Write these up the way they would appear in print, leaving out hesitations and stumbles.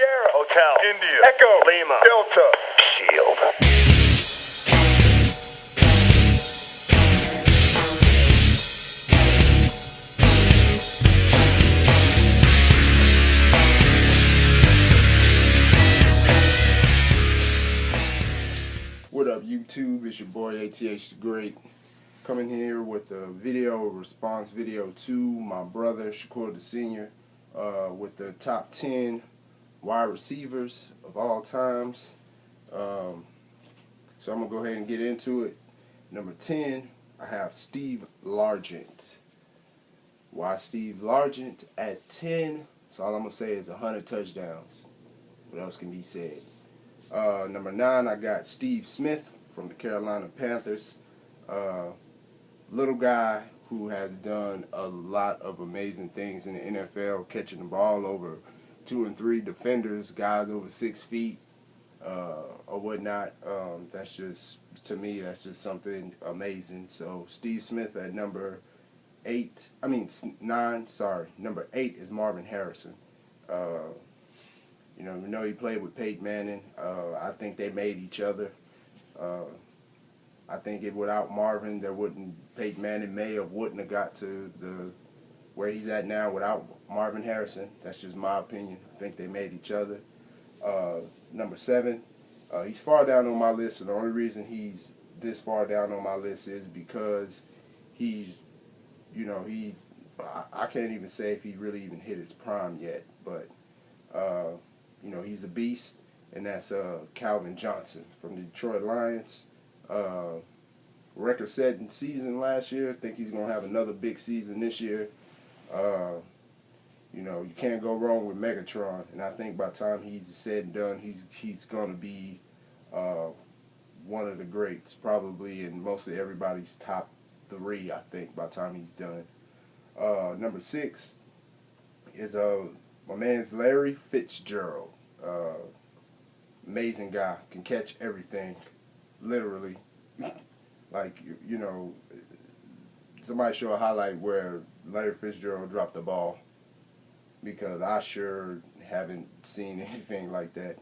Sierra, Hotel, India, Echo, Lima, Delta, Shield. What up, YouTube? It's your boy ATH the Great, coming here with a video response video to my brother Shakur the Senior, with the top 10 wide receivers of all times. So I'm gonna go ahead and get into it. Number 10, I have Steve Largent. Why Steve Largent at 10? So all I'm gonna say is 100 touchdowns. What else can be said? Number 9, I got Steve Smith from the Carolina Panthers. Little guy who has done a lot of amazing things in the NFL, catching the ball over 2 and 3 defenders, guys over 6 feet, or whatnot. That's just, to me, that's just something amazing. So Steve Smith at number 9. Sorry, number 8 is Marvin Harrison. We know he played with Peyton Manning. I think they made each other. I think without Marvin, Peyton Manning wouldn't have got to where he's at now without Marvin Harrison. That's just my opinion. I think they made each other. Number 7, he's far down on my list, and the only reason he's this far down on my list is because I can't even say if he really even hit his prime yet, but he's a beast, and that's Calvin Johnson from the Detroit Lions. Record-setting season last year. I think he's going to have another big season this year. You can't go wrong with Megatron, and I think by the time he's said and done, he's going to be one of the greats, probably in mostly everybody's top 3, I think, by the time he's done. Number 6 is my man's Larry Fitzgerald. Amazing guy, can catch everything, literally. Somebody show a highlight where Larry Fitzgerald dropped the ball, because I sure haven't seen anything like that.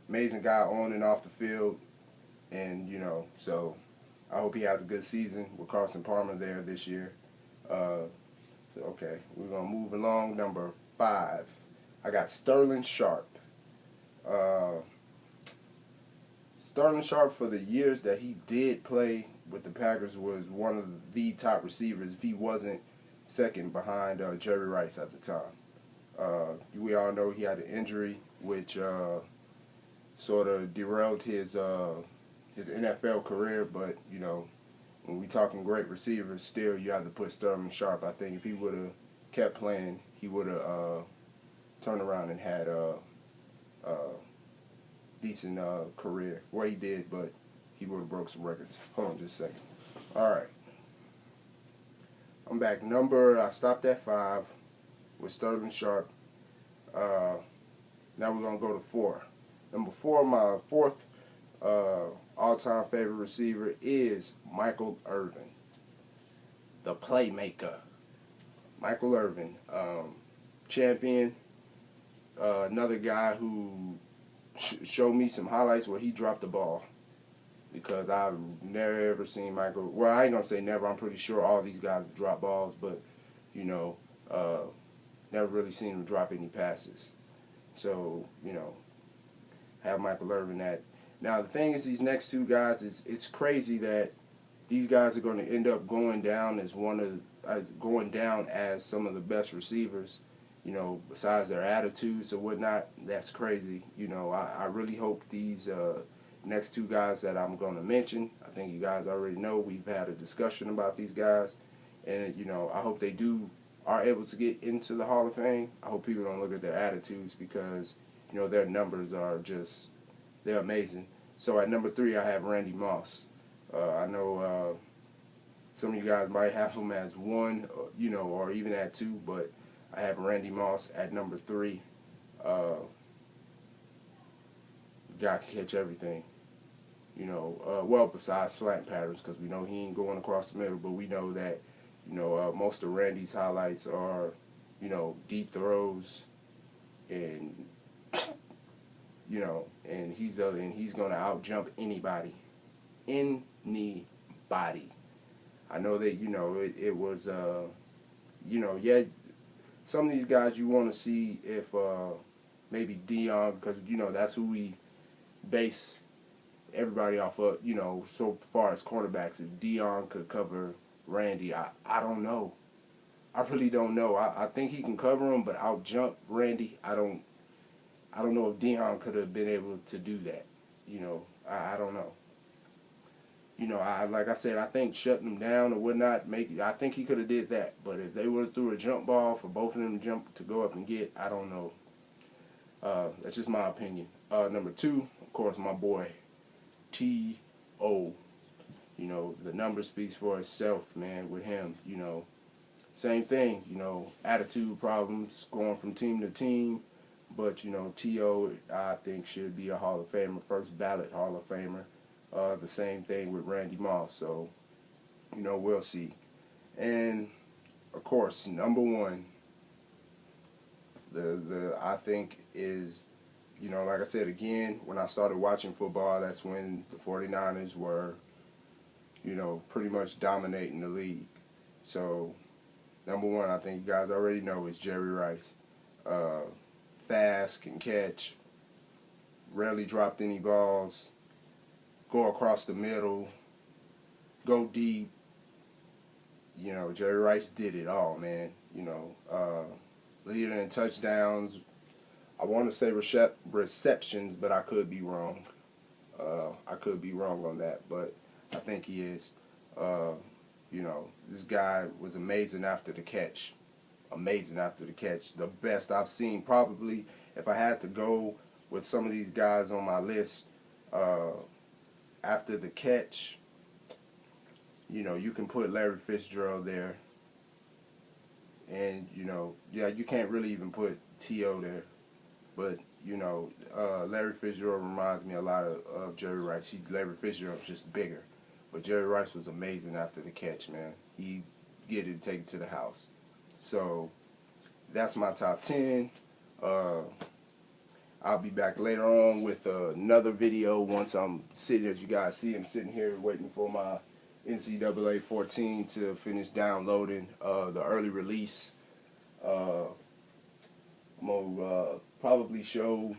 Amazing guy on and off the field, and so I hope he has a good season with Carson Palmer there this year. Okay, we're gonna move along. Number 5, I got Sterling Sharp. Sterling Sharp, for the years that he did play with the Packers, was one of the top receivers, if he wasn't second behind Jerry Rice at the time. We all know he had an injury which sort of derailed his NFL career, but when we talking great receivers, still you have to put Sterling Sharp. I think if he would have kept playing, he would have turned around and had a decent career. Well, he did, but he would have broke some records. Hold on just a second. All right. I'm back. I stopped at 5 with Sterling Sharp. Now we're going to go to 4. Number 4, my 4th all-time favorite receiver is Michael Irvin, the playmaker. Michael Irvin, champion, another guy who showed me some highlights where he dropped the ball, because I've never ever seen Michael. Well, I ain't gonna say never. I'm pretty sure all these guys drop balls, but never really seen him drop any passes. So have Michael Irvin at. Now the thing is, these next 2 guys, it's crazy that these guys are going to end up going down as some of the best receivers. Besides their attitudes or whatnot. That's crazy. I really hope these next 2 guys that I'm going to mention, I think you guys already know, we've had a discussion about these guys, and I hope they are able to get into the Hall of Fame. I hope people don't look at their attitudes, because their numbers are they're amazing. So at number 3, I have Randy Moss. I know some of you guys might have him as 1, or even at 2, but I have Randy Moss at number 3. Guy can catch everything. Besides slant patterns, because we know he ain't going across the middle, but we know that, most of Randy's highlights are, deep throws, and you know, and he's gonna out jump anybody. Anybody. I know that, you know, it was you know, yeah, some of these guys you want to see if maybe Deion, because you know that's who we base everybody off of, you know, so far as cornerbacks. If Deion could cover Randy, I don't know. I really don't know. I think he can cover him, but out jump Randy, I don't know if Deion could have been able to do that. You know, I don't know. You know, like I said, I think shutting him down or whatnot, I think he could have did that. But if they would have threw a jump ball for both of them to go up and get, I don't know. That's just my opinion. Number 2, of course, my boy T.O. You know, the number speaks for itself, man, with him. You know, same thing, you know, attitude problems, going from team to team. But, you know, T.O., I think, should be a Hall of Famer, first ballot Hall of Famer. The same thing with Randy Moss. So, you know, we'll see. And, of course, number 1, I think is, you know, like I said, again, when I started watching football, that's when the 49ers were, you know, pretty much dominating the league. So, number 1, I think you guys already know, is Jerry Rice. Fast, can catch, rarely dropped any balls, go across the middle, go deep. You know, Jerry Rice did it all, man. You know, leader in touchdowns. I want to say receptions, but I could be wrong. I could be wrong on that, but I think he is. You know, this guy was amazing after the catch. Amazing after the catch. The best I've seen, probably, if I had to go with some of these guys on my list, after the catch, you know, you can put Larry Fitzgerald there. And, you know, yeah, you can't really even put T.O. there. But, you know, Larry Fitzgerald reminds me a lot of Jerry Rice. Larry Fitzgerald's just bigger. But Jerry Rice was amazing after the catch, man. He get it, take it to the house. So, that's my top 10. I'll be back later on with another video once I'm sitting, as you guys see, I'm sitting here waiting for my NCAA 14 to finish downloading the early release. I'm going to probably show,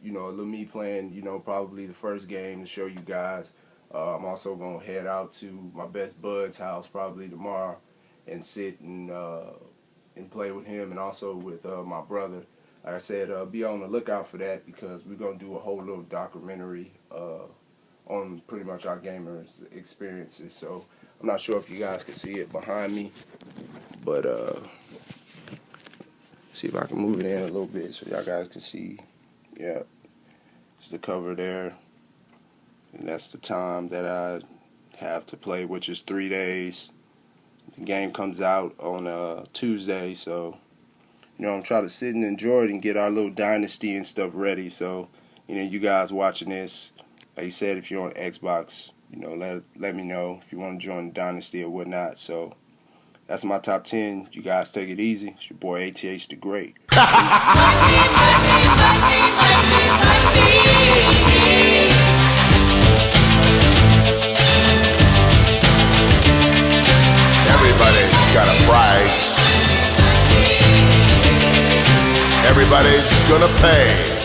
you know, a little me playing, you know, probably the first game to show you guys. I'm also going to head out to my best bud's house probably tomorrow and sit and play with him, and also with my brother. Like I said, be on the lookout for that, because we're going to do a whole little documentary on pretty much our gamers experiences. So I'm not sure if you guys can see it behind me, but see if I can move it in a little bit so y'all guys can see. Yeah, it's the cover there, and that's the time that I have to play, which is 3 days. The game comes out on Tuesday, so, you know, I'm trying to sit and enjoy it and get our little dynasty and stuff ready. So, you know, you guys watching this, like you said, if you're on Xbox, you know, let me know if you want to join the dynasty or whatnot. So, that's my top 10. You guys take it easy. It's your boy ATH the Great. Everybody's got a price. Everybody's gonna pay.